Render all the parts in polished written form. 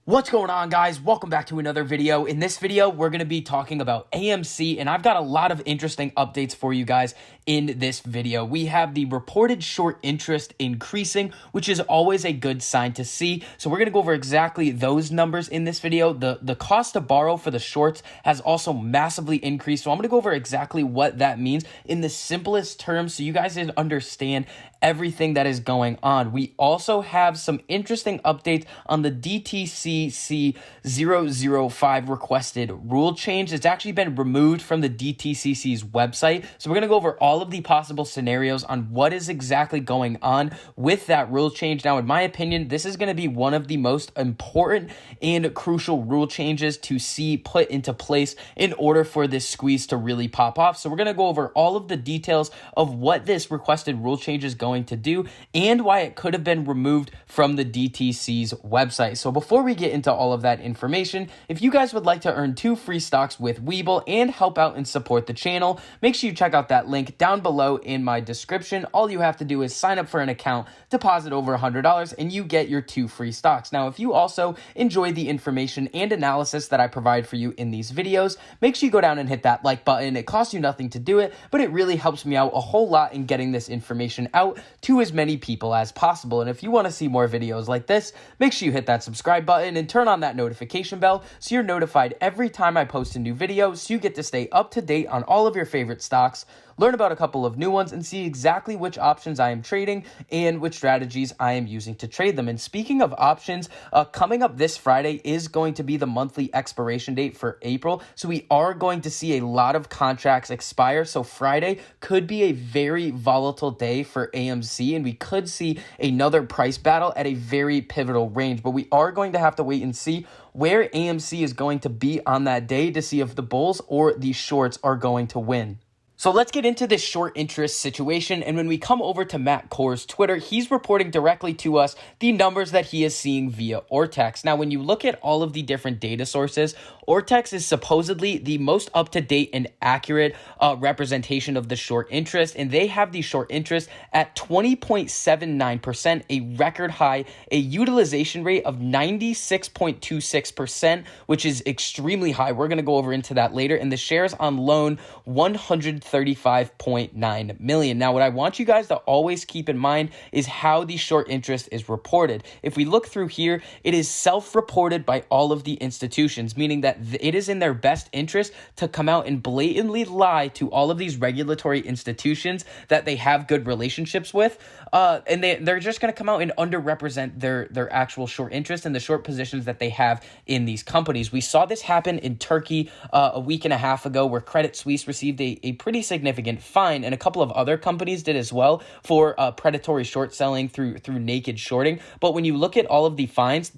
What's going on, guys? Welcome back to another video. In this video, we're going to be talking about AMC, and I've got a lot of interesting updates for you guys in this video. We have the reported short interest increasing, which is always a good sign to see. So we're going to go over exactly those numbers in this video. The cost to borrow for the shorts has also massively increased. So I'm going to go over exactly what that means in the simplest terms so you guys can understand everything that is going on. We also have some interesting updates on the DTCC-005 requested rule change. It's actually been removed from the DTCC's website. So we're going to go over all of the possible scenarios on what is exactly going on with that rule change. Now, in my opinion, this is going to be one of the most important and crucial rule changes to see put into place in order for this squeeze to really pop off. So we're going to go over all of the details of what this requested rule change is going to do and why it could have been removed from the DTC's website. So before we get into all of that information, if you guys would like to earn 2 free stocks with Webull and help out and support the channel, make sure you check out that link down below in my description. All you have to do is sign up for an account, deposit over $100, and you get your 2 free stocks. Now, if you also enjoy the information and analysis that I provide for you in these videos, make sure you go down and hit that like button. It costs you nothing to do it, but it really helps me out a whole lot in getting this information out to as many people as possible. And if you want to see more videos like this, make sure you hit that subscribe button and turn on that notification bell so you're notified every time I post a new video, so you get to stay up to date on all of your favorite stocks, learn about a couple of new ones, and see exactly which options I am trading and which strategies I am using to trade them. And speaking of options, coming up this Friday is going to be the monthly expiration date for April. So we are going to see a lot of contracts expire. So Friday could be a very volatile day for AMC, and we could see another price battle at a very pivotal range. But we are going to have to wait and see where AMC is going to be on that day to see if the bulls or the shorts are going to win. So let's get into this short interest situation. And when we come over to Matt Core's Twitter, he's reporting directly to us the numbers that he is seeing via Ortex. Now, when you look at all of the different data sources, Ortex is supposedly the most up-to-date and accurate representation of the short interest. And they have the short interest at 20.79%, a record high, a utilization rate of 96.26%, which is extremely high. We're going to go over into that later. And the shares on loan, 135.9 million. Now, what I want you guys to always keep in mind is how the short interest is reported. If we look through here, it is self-reported by all of the institutions, meaning that it is in their best interest to come out and blatantly lie to all of these regulatory institutions that they have good relationships with, and they're just going to come out and underrepresent their actual short interest and the short positions that they have in these companies. We saw this happen in Turkey a week and a half ago, where Credit Suisse received a pretty significant fine, and a couple of other companies did as well for predatory short selling through naked shorting. But when you look at all of the fines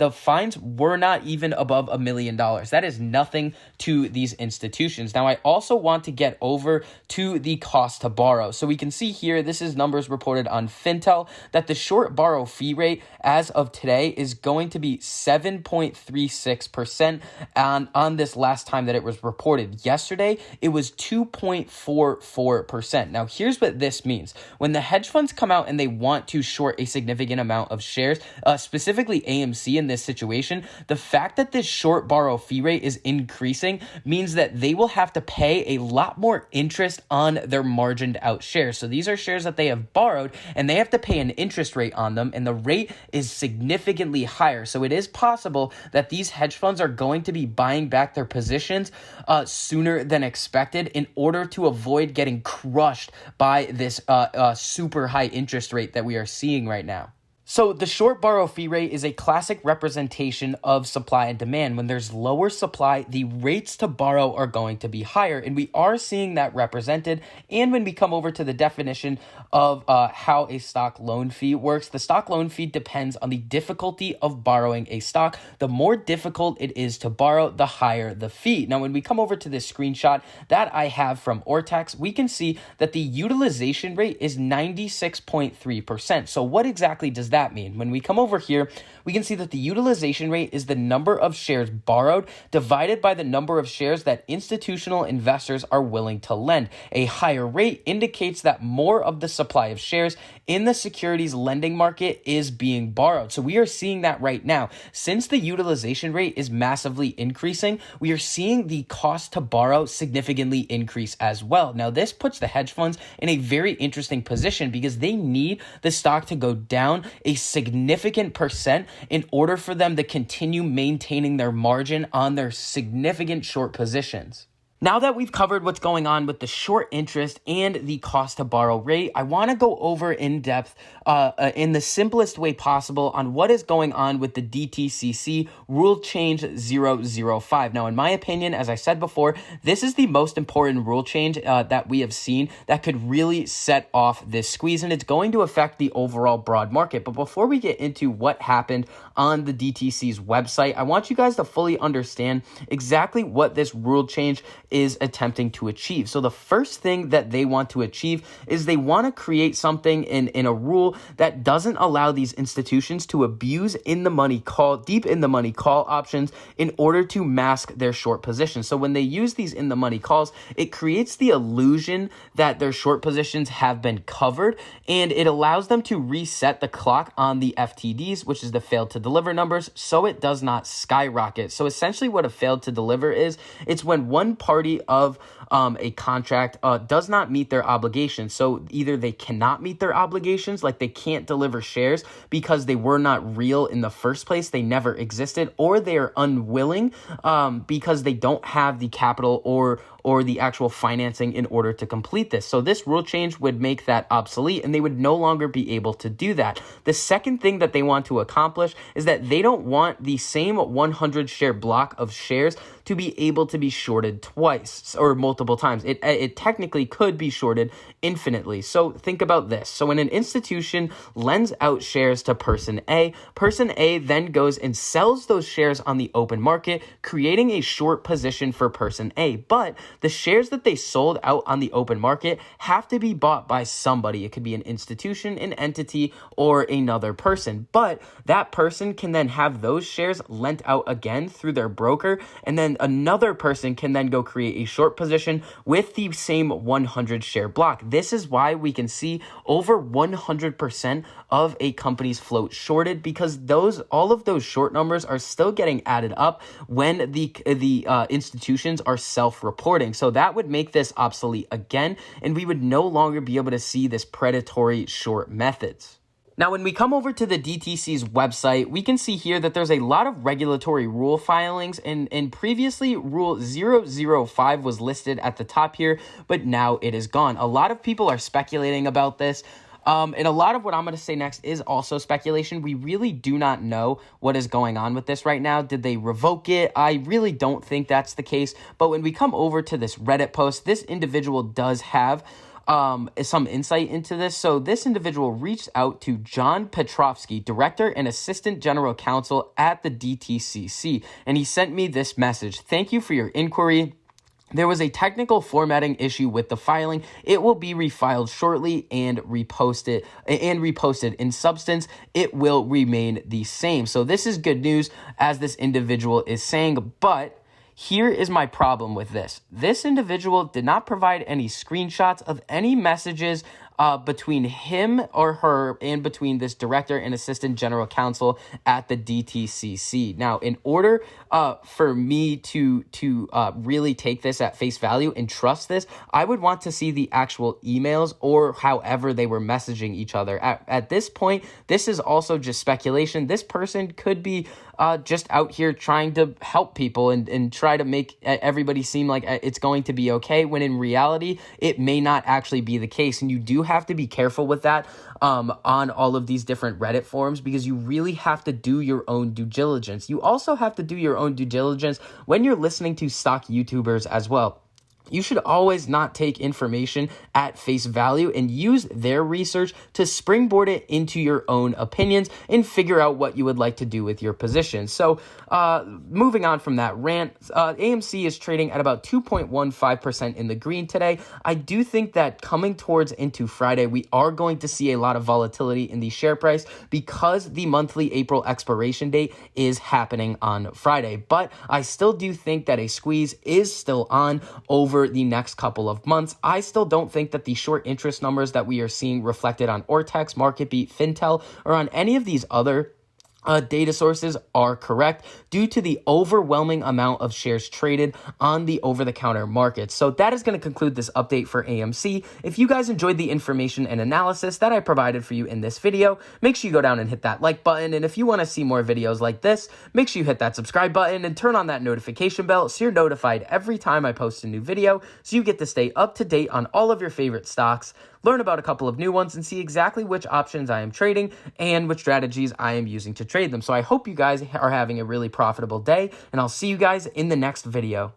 were not even above $1 million. That is nothing to these institutions. Now, I also want to get over to the cost to borrow. So we can see here, this is numbers reported on Fintel, that the short borrow fee rate as of today is going to be 7.36% on this last time that it was reported. Yesterday, it was 2.44%. Now, here's what this means. When the hedge funds come out and they want to short a significant amount of shares, specifically AMC in this situation, the fact that this short borrow fee rate is increasing means that they will have to pay a lot more interest on their margined out shares. So these are shares that they have borrowed, and they have to pay an interest rate on them, and the rate is significantly higher. So it is possible that these hedge funds are going to be buying back their positions sooner than expected in order to avoid getting crushed by this super high interest rate that we are seeing right now. So the short borrow fee rate is a classic representation of supply and demand. When there's lower supply, the rates to borrow are going to be higher, and we are seeing that represented. And when we come over to the definition of how a stock loan fee works, the stock loan fee depends on the difficulty of borrowing a stock. The more difficult it is to borrow, the higher the fee. Now, when we come over to this screenshot that I have from Ortex, we can see that the utilization rate is 96.3%. So what exactly does that mean? When we come over here, we can see that the utilization rate is the number of shares borrowed divided by the number of shares that institutional investors are willing to lend. A higher rate indicates that more of the supply of shares in the securities lending market is being borrowed. So we are seeing that right now. Since the utilization rate is massively increasing, we are seeing the cost to borrow significantly increase as well. Now, this puts the hedge funds in a very interesting position because they need the stock to go down a significant percent in order for them to continue maintaining their margin on their significant short positions. Now that we've covered what's going on with the short interest and the cost to borrow rate, I want to go over in depth in the simplest way possible on what is going on with the DTCC rule change 005. Now, in my opinion, as I said before, this is the most important rule change that we have seen that could really set off this squeeze, and it's going to affect the overall broad market. But before we get into what happened on the DTC's website, I want you guys to fully understand exactly what this rule change is attempting to achieve. So the first thing that they want to achieve is they want to create something in a rule that doesn't allow these institutions to abuse deep in the money call options in order to mask their short positions. So when they use these in the money calls, it creates the illusion that their short positions have been covered, and it allows them to reset the clock on the FTDs, which is the failed to deliver numbers, so it does not skyrocket. So essentially what a failed to deliver is, it's when one party of a contract does not meet their obligations. So either they cannot meet their obligations, like they can't deliver shares because they were not real in the first place, they never existed, or they are unwilling because they don't have the capital or the actual financing in order to complete this. So this rule change would make that obsolete, and they would no longer be able to do that. The second thing that they want to accomplish is that they don't want the same 100 share block of shares to be able to be shorted twice or multiple times. It technically could be shorted infinitely. So think about this. So when an institution lends out shares to person A then goes and sells those shares on the open market, creating a short position for person A. But the shares that they sold out on the open market have to be bought by somebody. It could be an institution, an entity, or another person. But that person can then have those shares lent out again through their broker, and then another person can then go create a short position with the same 100 share block. This is why we can see over 100% of a company's float shorted, because all of those short numbers are still getting added up when the institutions are self-reporting. So that would make this obsolete again, and we would no longer be able to see this predatory short methods. Now, when we come over to the DTC's website, we can see here that there's a lot of regulatory rule filings, and previously Rule 005 was listed at the top here, but now it is gone. A lot of people are speculating about this. And a lot of what I'm going to say next is also speculation. We really do not know what is going on with this right now. Did they revoke it? I really don't think that's the case. But when we come over to this Reddit post, this individual does have some insight into this. So this individual reached out to John Petrovsky, Director and Assistant General Counsel at the DTCC, and he sent me this message. Thank you for your inquiry. There was a technical formatting issue with the filing. It will be refiled shortly and reposted. In substance, it will remain the same. So this is good news, as this individual is saying, but here is my problem with this. This individual did not provide any screenshots of any messages between him or her and between this director and assistant general counsel at the DTCC. Now, in order for me to really take this at face value and trust this, I would want to see the actual emails or however they were messaging each other. At this point, this is also just speculation. This person could be just out here trying to help people and try to make everybody seem like it's going to be okay, when in reality, it may not actually be the case. And you do have to be careful with that on all of these different Reddit forums, because you really have to do your own due diligence. You also have to do your own due diligence when you're listening to stock YouTubers as well. You should always not take information at face value and use their research to springboard it into your own opinions and figure out what you would like to do with your position. So moving on from that rant, AMC is trading at about 2.15% in the green today. I do think that coming towards into Friday, we are going to see a lot of volatility in the share price because the monthly April expiration date is happening on Friday. But I still do think that a squeeze is still on over over the next couple of months. I still don't think that the short interest numbers that we are seeing reflected on Ortex, MarketBeat, Fintel, or on any of these other data sources are correct due to the overwhelming amount of shares traded on the over-the-counter market. So that is going to conclude this update for AMC. If you guys enjoyed the information and analysis that I provided for you in this video, make sure you go down and hit that like button. And if you want to see more videos like this, make sure you hit that subscribe button and turn on that notification bell so you're notified every time I post a new video, so you get to stay up to date on all of your favorite stocks, learn about a couple of new ones, and see exactly which options I am trading and which strategies I am using to trade them. So I hope you guys are having a really profitable day, and I'll see you guys in the next video.